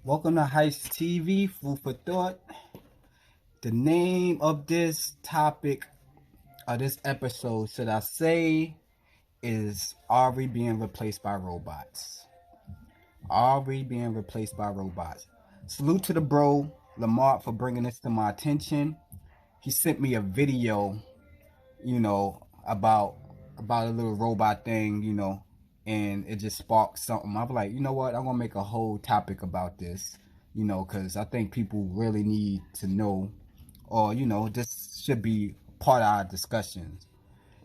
Welcome to Heist TV, Food for Thought. The name of this topic, this episode, should I say, is Are we being replaced by robots? Are we being replaced by robots? Salute to the bro, Lamar, for bringing this to my attention. He sent me a video, about a little robot thing, and it just sparked something. I was like, you know what? I'm gonna make a whole topic about this, because I think people really need to know, or this should be part of our discussions.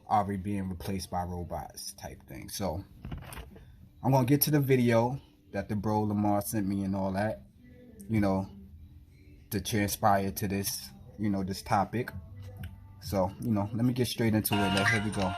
Are we being replaced by robots? Type thing. So I'm gonna get to the video that the bro Lamar sent me and all that, to transpire to this, this topic. So, let me get straight into it. Here we go.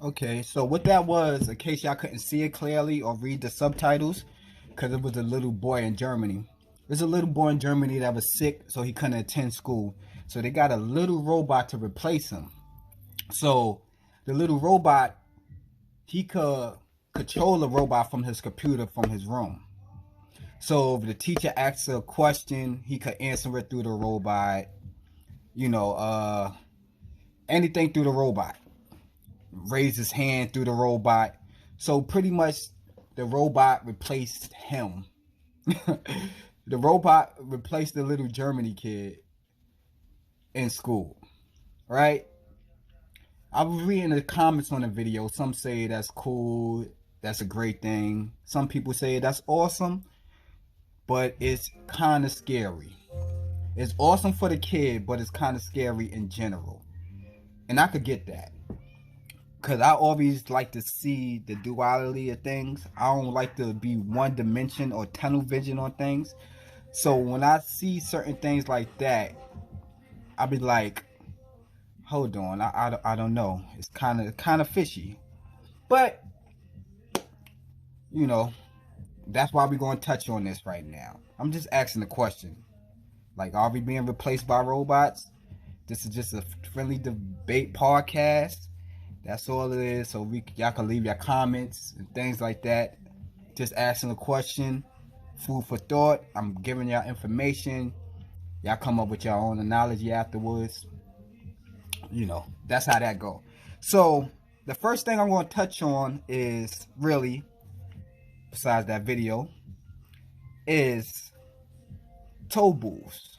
Okay, so what that was, in case y'all couldn't see it clearly or read the subtitles, because it was a little boy in Germany. There's a little boy in Germany that was sick, so he couldn't attend school. So they got a little robot to replace him. So the little robot, he could control the robot from his computer from his room. So if the teacher asks a question, he could answer it through the robot. Anything through the robot. Raise his hand through the robot. So pretty much the robot replaced him. The robot replaced the little Germany kid in school, right? I was reading the comments on the video. Some say that's cool, that's a great thing. Some people say that's awesome, but it's kind of scary. It's awesome for the kid, but it's kind of scary in general. And I could get that. Because I always like to see the duality of things. I don't like to be one dimension or tunnel vision on things. So when I see certain things like that, I'll be like, hold on, I don't know. It's kind of fishy. But, that's why we're going to touch on this right now. I'm just asking the question. Like, are we being replaced by robots? This is just a friendly debate podcast. That's all it is. So y'all can leave your comments and things like that. Just asking a question. Food for thought. I'm giving y'all information. Y'all come up with your own analogy afterwards. That's how that go. So the first thing I'm going to touch on is really, besides that video, is toll booths.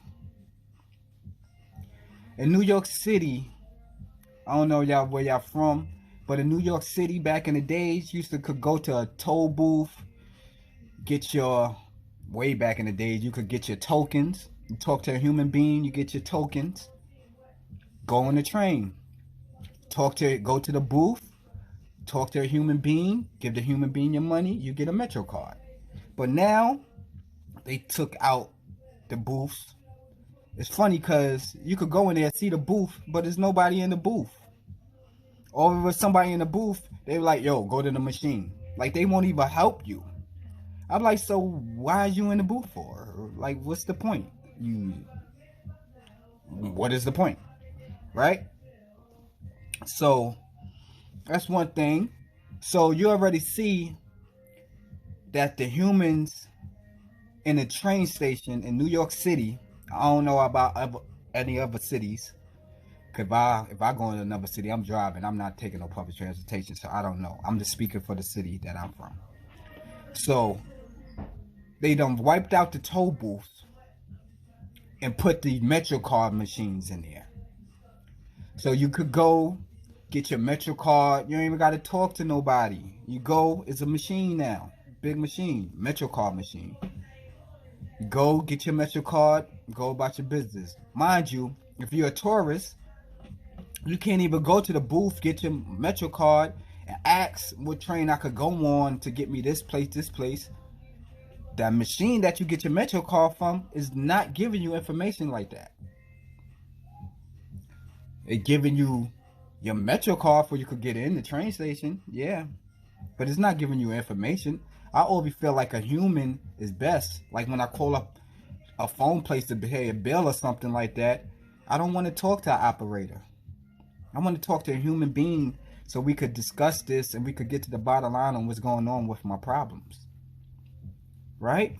In New York City, I don't know y'all where y'all from, but in New York City back in the days, you could go to a toll booth, way back in the days, you could get your tokens. You talk to a human being, you get your tokens. Go on the train. Go to the booth, talk to a human being, give the human being your money, you get a Metro card. But now, they took out the booths. It's funny because you could go in there and see the booth, but there's nobody in the booth. Or if there's somebody in the booth, they're like, yo, go to the machine. Like, they won't even help you. I'm like, so why are you in the booth for? Like, what's the point? What is the point? Right? So that's one thing. So you already see that the humans in a train station in New York City, I don't know about any other cities. Cause if I go in another city, I'm driving. I'm not taking no public transportation, so I don't know. I'm just speaking for the city that I'm from. So they done wiped out the toll booths and put the MetroCard machines in there. So you could go get your MetroCard. You don't even got to talk to nobody. You go, it's a machine now, big machine, MetroCard machine. You go get your MetroCard, go about your business. Mind you, if you're a tourist, you can't even go to the booth, get your MetroCard, and ask what train I could go on to get me this place, this place. That machine that you get your MetroCard from is not giving you information like that. It's giving you your MetroCard for you could get in the train station, yeah, but it's not giving you information. I always feel like a human is best. Like when I call up a phone place to pay a bill or something like that, I don't want to talk to an operator. I want to talk to a human being so we could discuss this and we could get to the bottom line on what's going on with my problems. Right?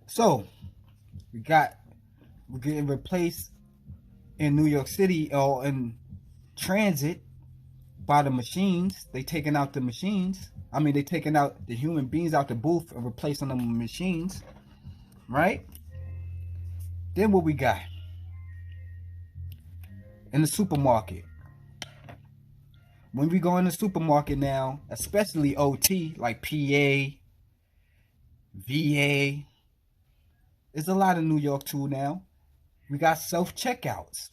So, we're getting replaced in New York City or in transit by the machines. They taking out the machines. I mean, they taking out the human beings out the booth and replacing them with machines. Right? Then what we got? In the supermarket. When we go in the supermarket now, especially OT, like PA, VA, there's a lot of New York too now. We got self-checkouts.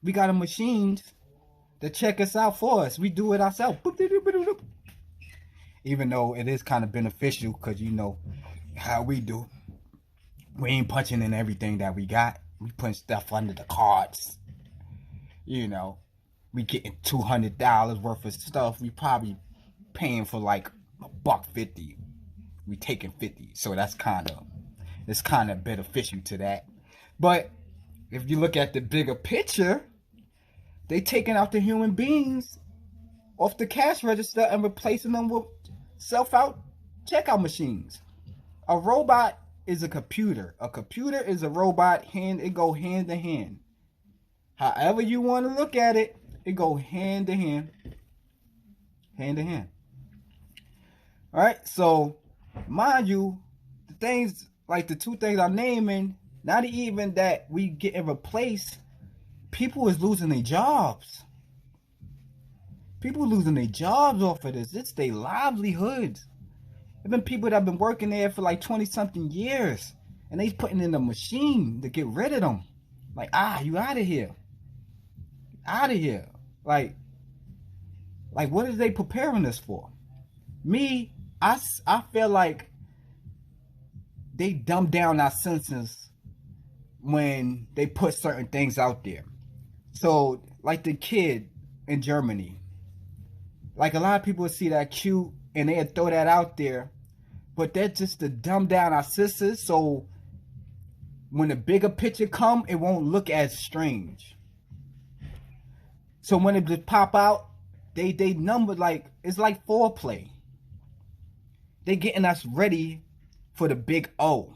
We got a machines that check us out for us. We do it ourselves. Even though it is kind of beneficial because you know how we do. We ain't punching in everything that we got. We putting stuff under the cards. You know, we getting $200 worth of stuff. We probably paying for like $1.50. We taking 50. So that's kind of beneficial to that. But if you look at the bigger picture, they taking out the human beings off the cash register and replacing them with self-out checkout machines. A robot is a computer. A computer is a robot. It go hand in hand. However you want to look at it, it go hand in hand. Hand in hand. All right, so mind you, the things like the two things I'm naming, not even that we getting replaced, people is losing their jobs. People losing their jobs off of this. It's their livelihoods. There been people that have been working there for like 20-something years, and they putting in a machine to get rid of them. Like, you out of here. Out of here. Like what are they preparing us for? Me, I feel like they dumb down our senses when they put certain things out there. So, like the kid in Germany. Like a lot of people see that cute and they throw that out there. But that's just to dumb down our senses so when the bigger picture come, it won't look as strange. So when it just pop out, they number like, it's like foreplay. They getting us ready for the big O.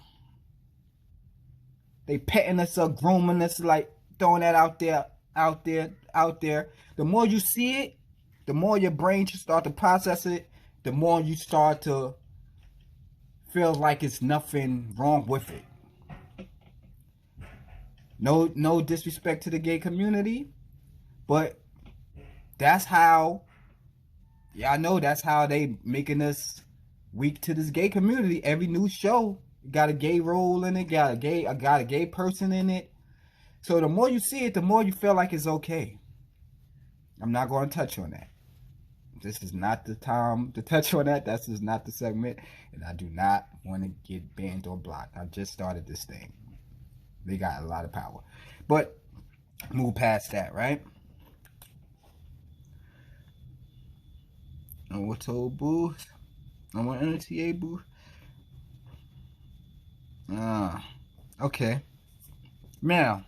They petting us up, grooming us, like throwing that out there. The more you see it, the more your brain should start to process it, the more you start to feel like it's nothing wrong with it. No disrespect to the gay community, but that's how, y'all know that's how they making us weak to this gay community. Every new show got a gay role in it, got a gay person in it. So the more you see it, the more you feel like it's okay. I'm not going to touch on that. This is not the time to touch on that. This is not the segment, and I do not want to get banned or blocked. I just started this thing. They got a lot of power, but move past that, right? On what told booth? On what NTA booth? Okay. Now,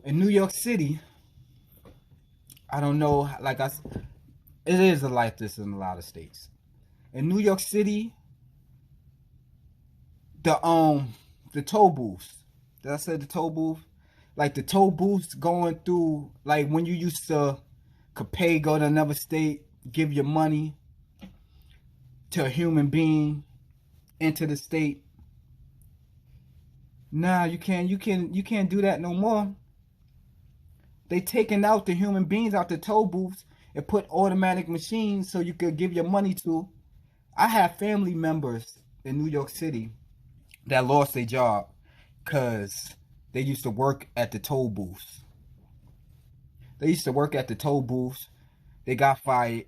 in New York City, I don't know, like it is like this in a lot of states. In New York City, the toll booths. Did I say the toll booth? Like the toll booths going through, like when you used to could pay, go to another state, give your money to a human being into the state. Nah, you can't do that no more. They taking out the human beings out the toll booths and put automatic machines so you could give your money to. I have family members in New York City that lost their job because they used to work at the toll booths. They used to work at the toll booths. They got fired,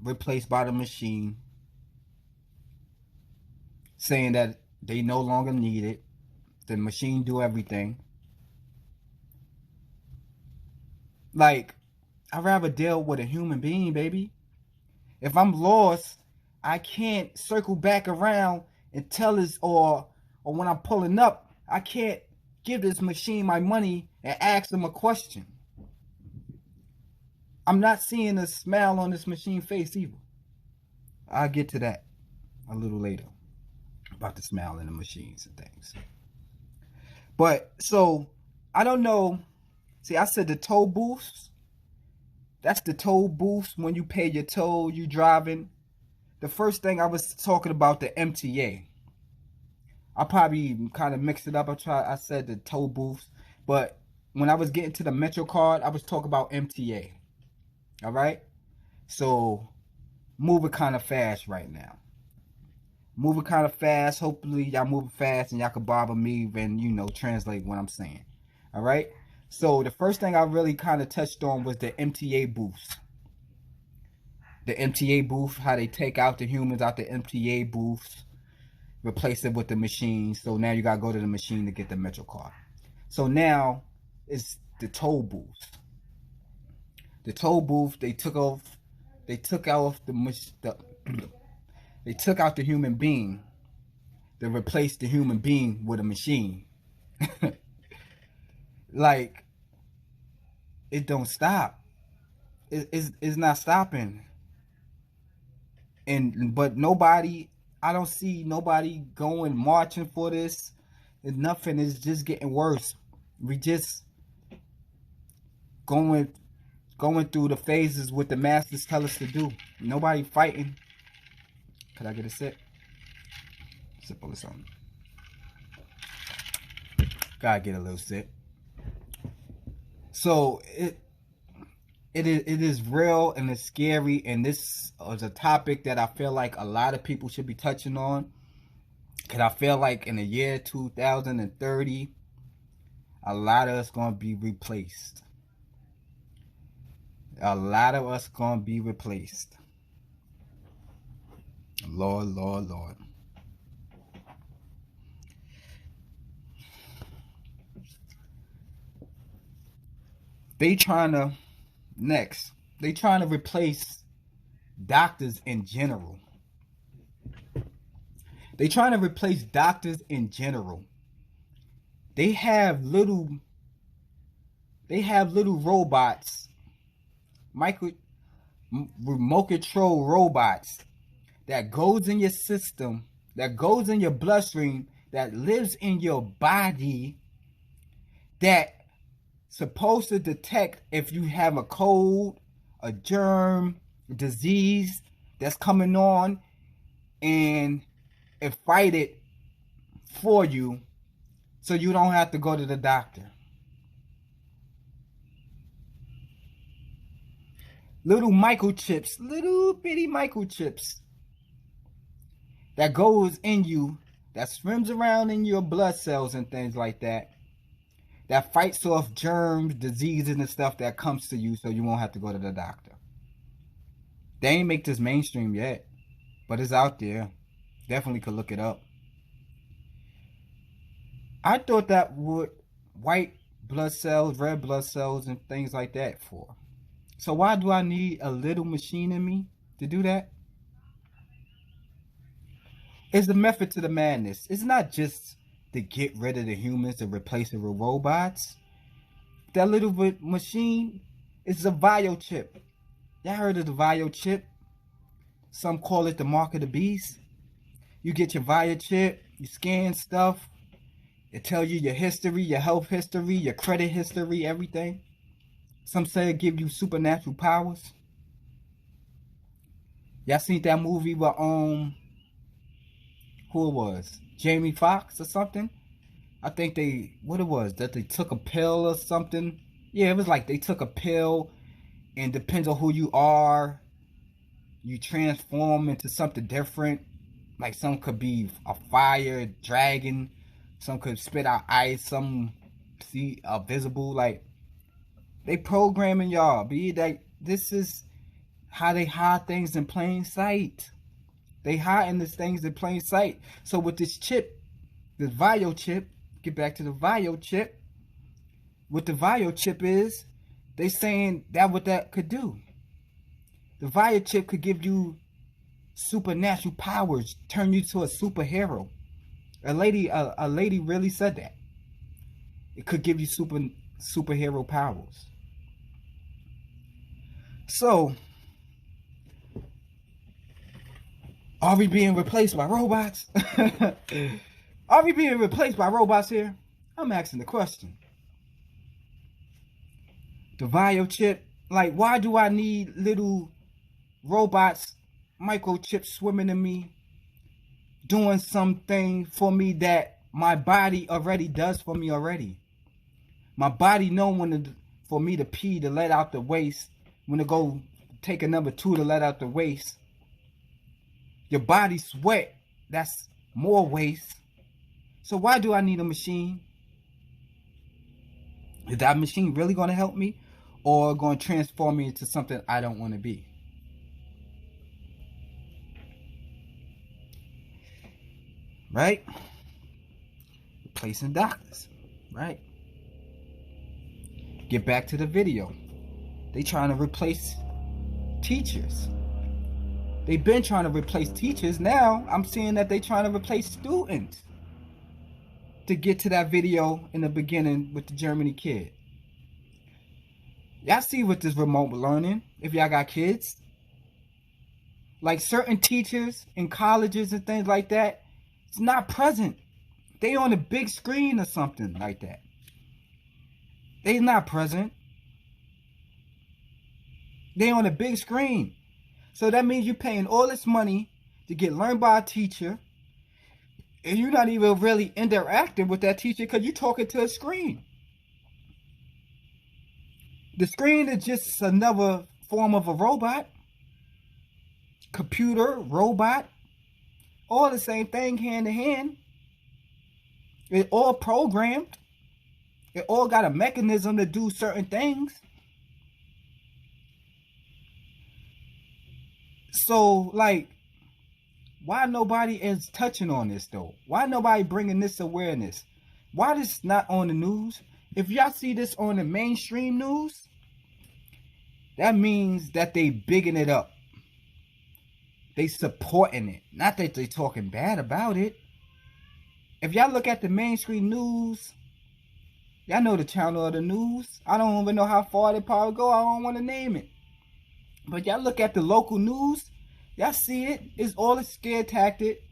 replaced by the machine, saying that they no longer need it. The machine do everything. Like, I'd rather deal with a human being, baby. If I'm lost, I can't circle back around and tell us, or when I'm pulling up, I can't give this machine my money and ask them a question. I'm not seeing a smile on this machine face either. I'll get to that a little later about the smile in the machines and things. But so I don't know. See, I said the toll booths. That's the toll booths when you pay your toll, you driving. The first thing I was talking about the MTA. I probably kind of mixed it up. I said the toll booths, but when I was getting to the Metro card, I was talking about MTA. All right. So moving kind of fast right now. Moving kind of fast. Hopefully y'all moving fast and y'all can bother me and translate what I'm saying. All right. So the first thing I really kind of touched on was the MTA booths. The MTA booth, how they take out the humans out the MTA booths, replace it with the machine. So now you gotta go to the machine to get the Metro card. So now it's the toll booth. The toll booth, they took out they took out the human being to replace the human being with a machine. Like, it don't stop. It's not stopping. But I don't see nobody going marching for this. It's nothing. It's just getting worse. We just going through the phases what the masters tell us to do. Nobody fighting. Could I get a sip? Sip of something. Gotta get a little sip. So it is real and it's scary, and this is a topic that I feel like a lot of people should be touching on. Cause I feel like in the year 2030, a lot of us gonna be replaced. A lot of us gonna be replaced. Lord, Lord, Lord. They trying to replace doctors in general. They trying to replace doctors in general. They have little robots, remote control robots that goes in your system, that goes in your bloodstream, that lives in your body, that supposed to detect if you have a cold, a germ, a disease that's coming on, and fight it for you so you don't have to go to the doctor. Little microchips, little bitty microchips that goes in you, that swims around in your blood cells and things like that, that fights off germs, diseases, and stuff that comes to you so you won't have to go to the doctor. They ain't make this mainstream yet, but it's out there. Definitely could look it up. I thought that would white blood cells, red blood cells, and things like that for. So why do I need a little machine in me to do that? It's the method to the madness. It's not just to get rid of the humans and replace it with robots. That little bit machine, It's a biochip. Y'all heard of the biochip? Some call it the mark of the beast. You get your biochip, you scan stuff. It tells you your history, your health history, your credit history, everything. Some say it give you supernatural powers. Y'all seen that movie with who it was? Jamie Foxx or something? I think that they took a pill or something. Yeah, it was like they took a pill, and depends on who you are, you transform into something different. Like some could be a fire dragon, some could spit out ice, some see visible. Like they programming y'all. Be that this is how they hide things in plain sight. They hiding these things in plain sight. So with this chip, this Vio chip, get back to the Vio chip. What the Vio chip is, they saying that what that could do. The Vio chip could give you supernatural powers, turn you to a superhero. A lady really said that. It could give you superhero powers. So, are we being replaced by robots? Are we being replaced by robots here? I'm asking the question. The biochip, like, why do I need little robots, microchips swimming in me, doing something for me that my body already does for me already? My body know for me to pee to let out the waste, when to go take a number 2 to let out the waste. Your body sweat, that's more waste. So why do I need a machine? Is that machine really going to help me, or going to transform me into something I don't want to be? Right? Replacing doctors. Right? Get back to the video. They trying to replace teachers. They've been trying to replace teachers. Now I'm seeing that they trying to replace students. To get to that video in the beginning with the Germany kid. Y'all see with this remote learning, if y'all got kids, like certain teachers in colleges and things like that, it's not present. They on a big screen or something like that. They not present. They on a big screen. So that means you're paying all this money to get learned by a teacher, and you're not even really interacting with that teacher because you're talking to a screen. The screen is just another form of a robot. Computer, robot, all the same thing, hand to hand. It all programmed. It all got a mechanism to do certain things. So, like, why nobody is touching on this though? Why nobody bringing this awareness? Why this not on the news? If y'all see this on the mainstream news, that means that they bigging it up. They supporting it. Not that they talking bad about it. If y'all look at the mainstream news, y'all know the channel of the news. I don't even know how far they probably go. I don't want to name it. But y'all look at the local news, y'all see it. It's all a scare tactic,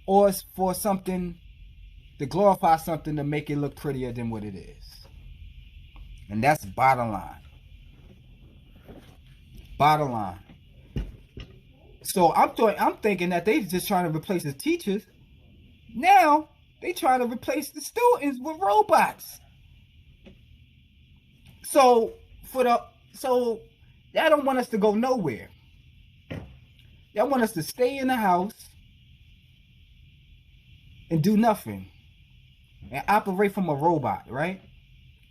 or it's for something to glorify something to make it look prettier than what it is. And that's bottom line. Bottom line. So I'm thinking that they just trying to replace the teachers. Now they trying to replace the students with robots. So y'all don't want us to go nowhere. Y'all want us to stay in the house and do nothing and operate from a robot, right?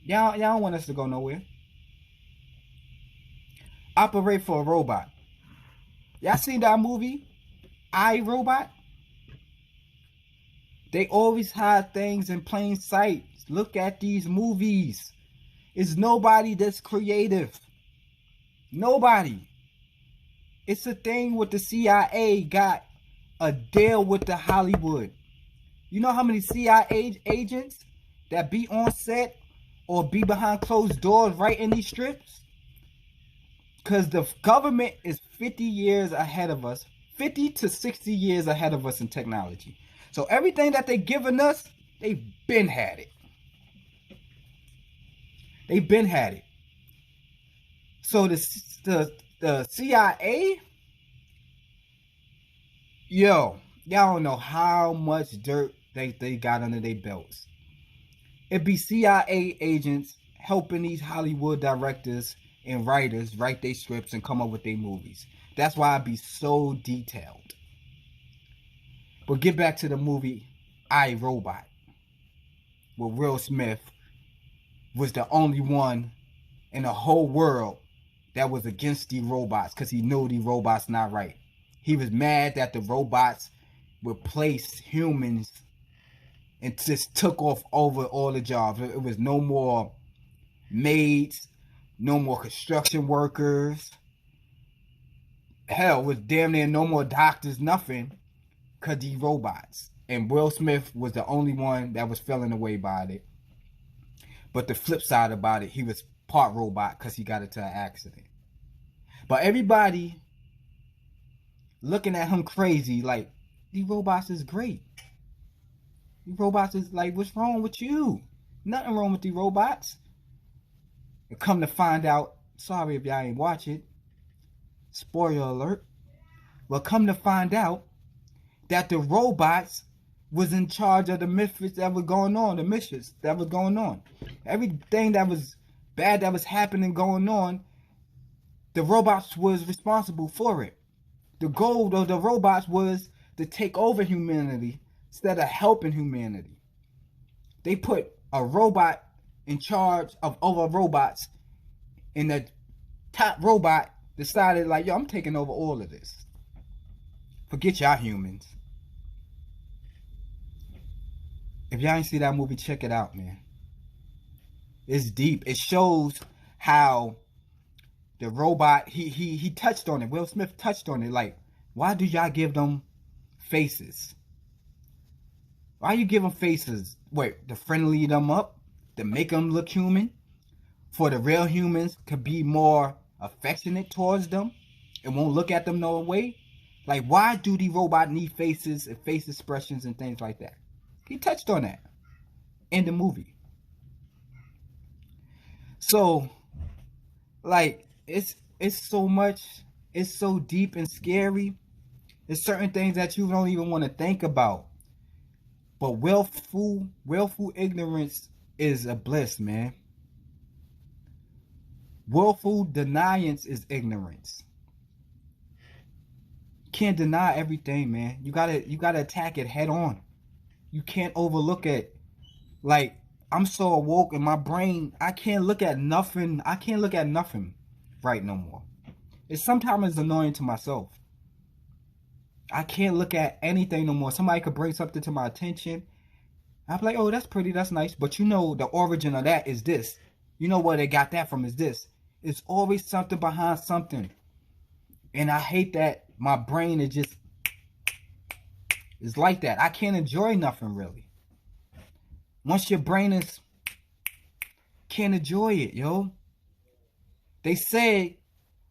Y'all don't want us to go nowhere. Operate for a robot. Y'all seen that movie, I, Robot? They always hide things in plain sight. Look at these movies. It's nobody that's creative. Nobody. It's a thing with the CIA got a deal with the Hollywood. You know how many CIA agents that be on set or be behind closed doors writing these scripts? Because the government is 50 years ahead of us, 50 to 60 years ahead of us in technology. So everything that they giving us, they've been had it. They've been had it. So the CIA, yo, y'all don't know how much dirt they got under their belts. It be CIA agents helping these Hollywood directors and writers write their scripts and come up with their movies. That's why I be so detailed. But get back to the movie I, Robot, where Will Smith was the only one in the whole world that was against the robots because he knew the robots not right. He was mad that the robots replaced humans and just took off over all the jobs. It was no more maids, no more construction workers. Hell, it was damn near no more doctors, nothing, because these robots. And Will Smith was the only one that was feeling away by it. But the flip side about it, he was part robot because he got into an accident. But everybody looking at him crazy, like, these robots is great. These robots is like, what's wrong with you? Nothing wrong with these robots. And come to find out, sorry if y'all ain't watch it, spoiler alert. Well, come to find out that the robots was in charge of the misfits that was going on, the mischiefs that was going on. Everything that was bad that was happening, going on, the robots was responsible for it. The goal of the robots was to take over humanity instead of helping humanity. They put a robot in charge of other robots, and the top robot decided, like, yo, I'm taking over all of this. Forget y'all humans. If y'all ain't see that movie, check it out, man. It's deep. It shows how the robot, he touched on it. Will Smith touched on it. Like, why do y'all give them faces? Why you give them faces? Wait, to friendly them up? To make them look human? For the real humans to be more affectionate towards them and won't look at them no way? Like, why do the robot need faces and face expressions and things like that? He touched on that in the movie. So, like, it's so much, it's so deep and scary. There's certain things that you don't even want to think about. But willful ignorance is a bliss, man. Willful deniance is ignorance. You can't deny everything, man. You gotta attack it head on. You can't overlook it. Like, I'm so awoke in my brain, I can't look at nothing. I can't look at nothing right no more. It's sometimes annoying to myself. I can't look at anything no more. Somebody could bring something to my attention. I'm like, oh, that's pretty, that's nice. But you know the origin of that is this. You know where they got that from is this. It's always something behind something. And I hate that my brain is just, it's like that. I can't enjoy nothing really. Once your brain is, can't enjoy it, yo. They say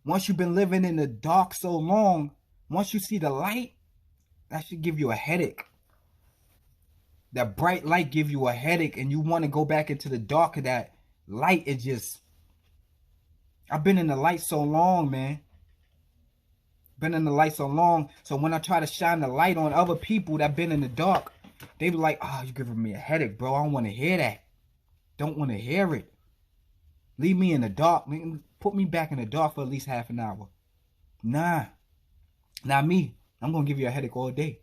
once you've been living in the dark so long, once you see the light, that should give you a headache. That bright light give you a headache and you want to go back into the dark of that light. It just, I've been in the light so long, man. Been in the light so long. So when I try to shine the light on other people that been in the dark, they be like, oh, you're giving me a headache, bro. I don't want to hear that. Don't want to hear it. Leave me in the dark. Put me back in the dark for at least half an hour. Nah. Not me. I'm going to give you a headache all day.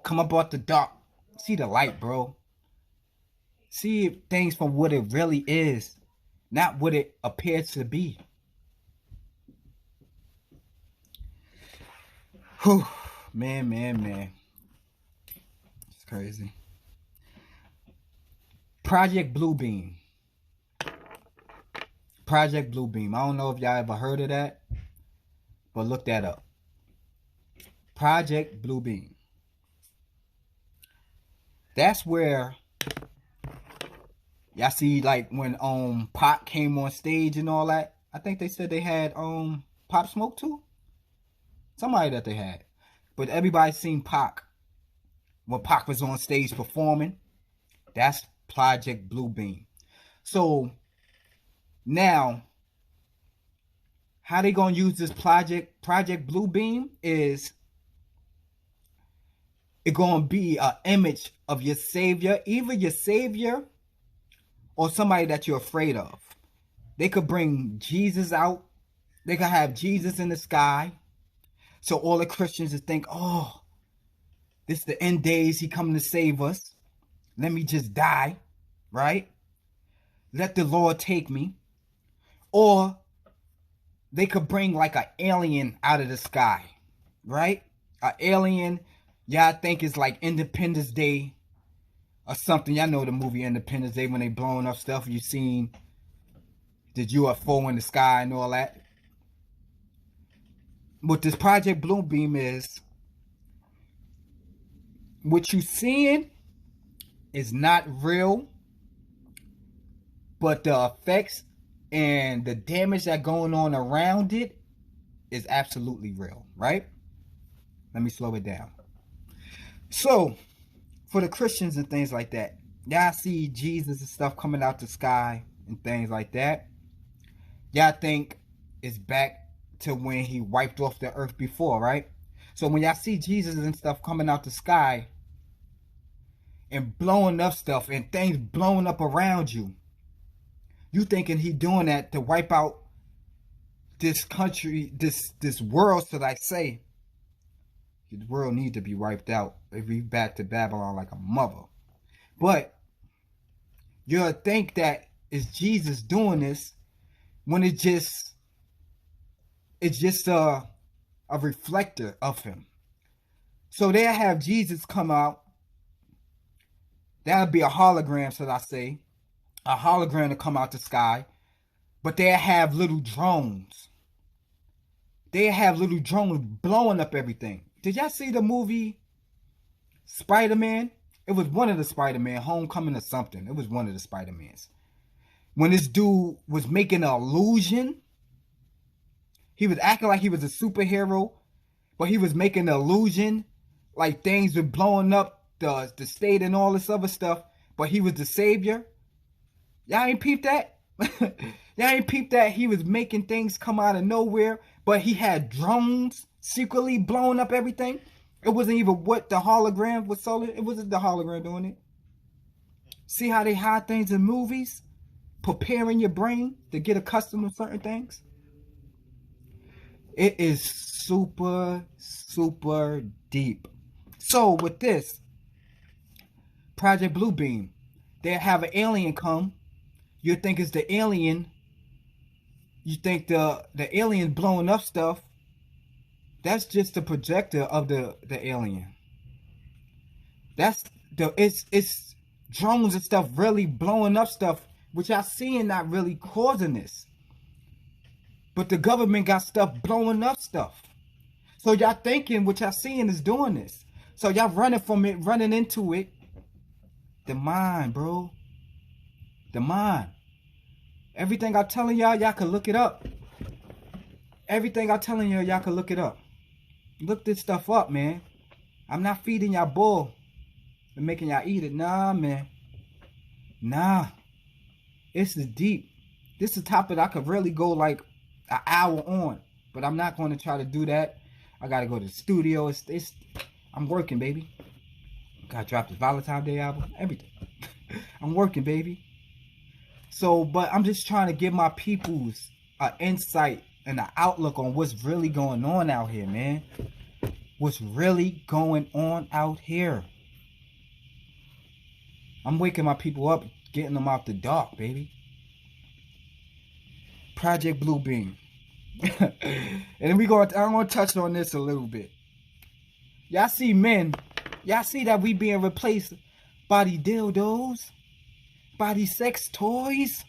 Come up out the dark. See the light, bro. See things from what it really is. Not what it appears to be. Whew. Man. It's crazy. Project Bluebeam. Project Bluebeam. I don't know if y'all ever heard of that, but look that up. Project Bluebeam. That's where y'all see, like, when Pac came on stage and all that. I think they said they had Pop Smoke too. Somebody that they had. But everybody seen Pac when Pac was on stage performing. That's Project Bluebeam. So now, how they gonna use this Project Bluebeam is it gonna be an image of your savior, either your savior or somebody that you're afraid of. They could bring Jesus out. They could have Jesus in the sky. So all the Christians would think, oh, this is the end days. He coming to save us. Let me just die, right? Let the Lord take me. Or they could bring like an alien out of the sky, right? An alien, y'all think is like Independence Day or something. Y'all know the movie Independence Day when they blowing up stuff. You seen the UFO in the sky and all that. What this Project Bluebeam is, what you seeing is not real, but the effects and the damage that going on around it is absolutely real, right? Let me slow it down. So, for the Christians and things like that, y'all see Jesus and stuff coming out the sky and things like that. Y'all think it's back to when he wiped off the earth before, right? So when y'all see Jesus and stuff coming out the sky and blowing up stuff and things blowing up around you, you thinking he doing that to wipe out this country, this world, should I say. The world needs to be wiped out. If we back to Babylon like a mother. But you'll think that it's Jesus doing this when it's just a reflector of him. So they'll have Jesus come out. That'll be a hologram, should I say. A hologram to come out the sky. But they'll have little drones. They'll have little drones blowing up everything. Did y'all see the movie Spider-Man? It was one of the Spider-Man, Homecoming or something. It was one of the Spider-Mans. When this dude was making an illusion, he was acting like he was a superhero, but he was making an illusion, like things were blowing up the state and all this other stuff, but he was the savior. Y'all ain't peeped that? Y'all ain't peeped that he was making things come out of nowhere, but he had drones secretly blowing up everything? It wasn't even what the hologram was solar. It wasn't the hologram doing it. See how they hide things in movies? Preparing your brain to get accustomed to certain things. It is super, super deep. So with this Project Bluebeam, they have an alien come. You think it's the alien. You think the alien blowing up stuff. That's just the projector of the alien. That's it's drones and stuff really blowing up stuff, which y'all seeing not really causing this. But the government got stuff blowing up stuff. So y'all thinking what y'all seeing is doing this. So y'all running from it, running into it. The mind, bro. The mind. Everything I'm telling y'all, y'all can look it up. Everything I'm telling y'all can look it up. Look this stuff up, man. I'm not feeding y'all bull and making y'all eat it. Nah, man. Nah. This is deep. This is a topic I could really go like an hour on. But I'm not going to try to do that. I got to go to the studio. I'm working, baby. Got to drop the Valentine's Day album. Everything. I'm working, baby. So, but I'm just trying to give my peoples an insight and an outlook on what's really going on out here, man. What's really going on out here. I'm waking my people up, getting them out the dark, baby. Project Bluebeam. And then I'm gonna touch on this a little bit. Y'all see men, y'all see that we being replaced by these dildos, by these sex toys.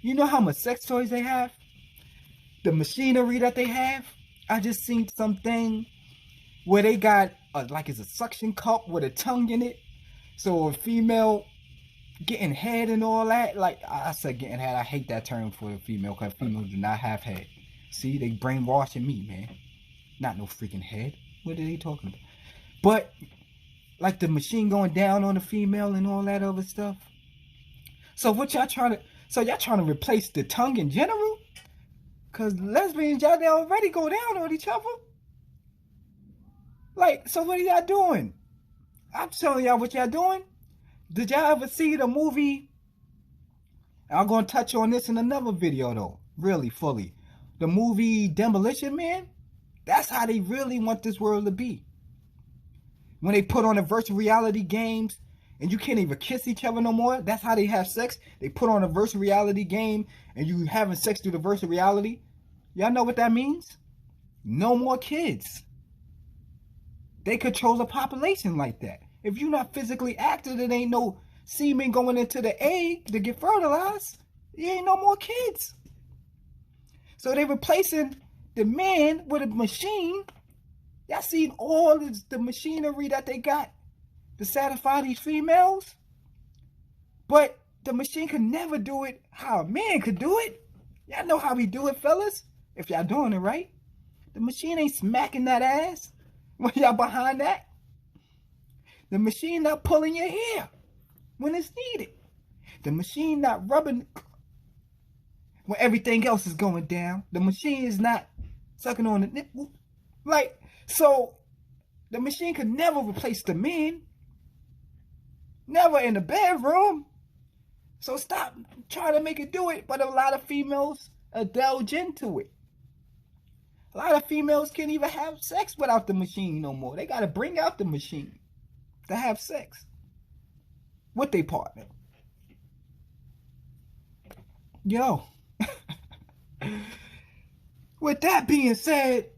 You know how much sex toys they have? The machinery that they have. I just seen something where they got like it's a suction cup with a tongue in it. So a female getting head and all that. Like I said, getting head. I hate that term for the female because females do not have head. See, they brainwashing me, man. Not no freaking head. What are they talking about? But like the machine going down on the female and all that other stuff. So what y'all trying to? So y'all trying to replace the tongue in general? Cause lesbians, y'all they already go down on each other. Like, so what are y'all doing? I'm telling y'all what y'all doing. Did y'all ever see the movie? I'm gonna touch on this in another video though, really fully. The movie Demolition Man. That's how they really want this world to be. When they put on the virtual reality games and you can't even kiss each other no more, that's how they have sex. They put on a virtual reality game and you having sex through the virtual reality. Y'all know what that means? No more kids. They control the population like that. If you're not physically active, it ain't no semen going into the egg to get fertilized. You ain't no more kids. So they replacing the man with a machine. Y'all seen all the machinery that they got to satisfy these females? But the machine could never do it how a man could do it. Y'all know how we do it, fellas. If y'all doing it right. The machine ain't smacking that ass when y'all behind that. The machine not pulling your hair when it's needed. The machine not rubbing when everything else is going down. The machine is not sucking on the nipple. Like, so the machine could never replace the man. Never in the bedroom. So stop trying to make it do it. But a lot of females indulge into it. A lot of females can't even have sex without the machine no more. They got to bring out the machine to have sex with their partner. Yo. With that being said,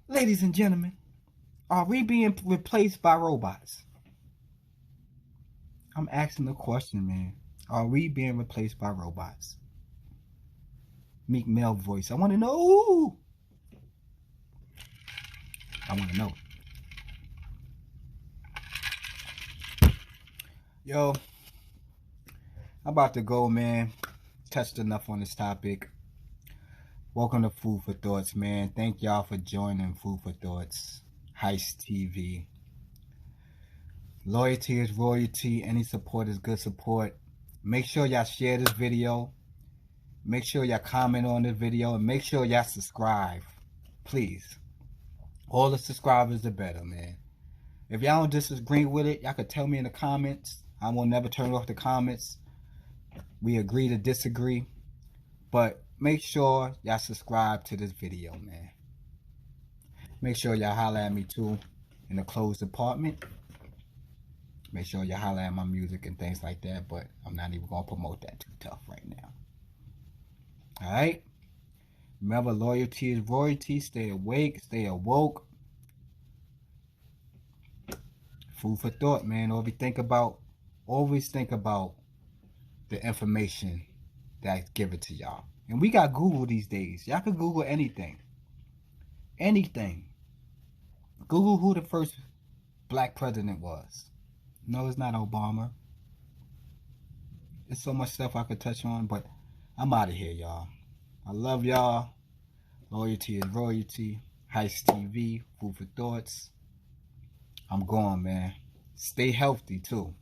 ladies and gentlemen, are we being replaced by robots? I'm asking the question, man. Are we being replaced by robots? Meek Mill voice. I want to know. I want to know. Yo, I'm about to go, man. Touched enough on this topic. Welcome to Food for Thoughts, man. Thank y'all for joining Food for Thoughts, Heist TV. Loyalty is royalty. Any support is good support. Make sure y'all share this video. Make sure y'all comment on this video. And make sure y'all subscribe. Please. All the subscribers, the better, man. If y'all don't disagree with it, y'all can tell me in the comments. I will never turn off the comments. We agree to disagree. But make sure y'all subscribe to this video, man. Make sure y'all holler at me too in the closed department. Make sure y'all holler at my music and things like that. But I'm not even going to promote that too tough right now. Alright? Remember, loyalty is royalty. Stay awake. Stay awoke. Food for thought, man. Always think about the information that's given to y'all. And we got Google these days. Y'all can Google anything. Anything. Google who the first black president was. No, it's not Obama. There's so much stuff I could touch on, but I'm out of here, y'all. I love y'all. Loyalty is royalty. Heist TV. Food for thoughts. I'm going, man. Stay healthy, too.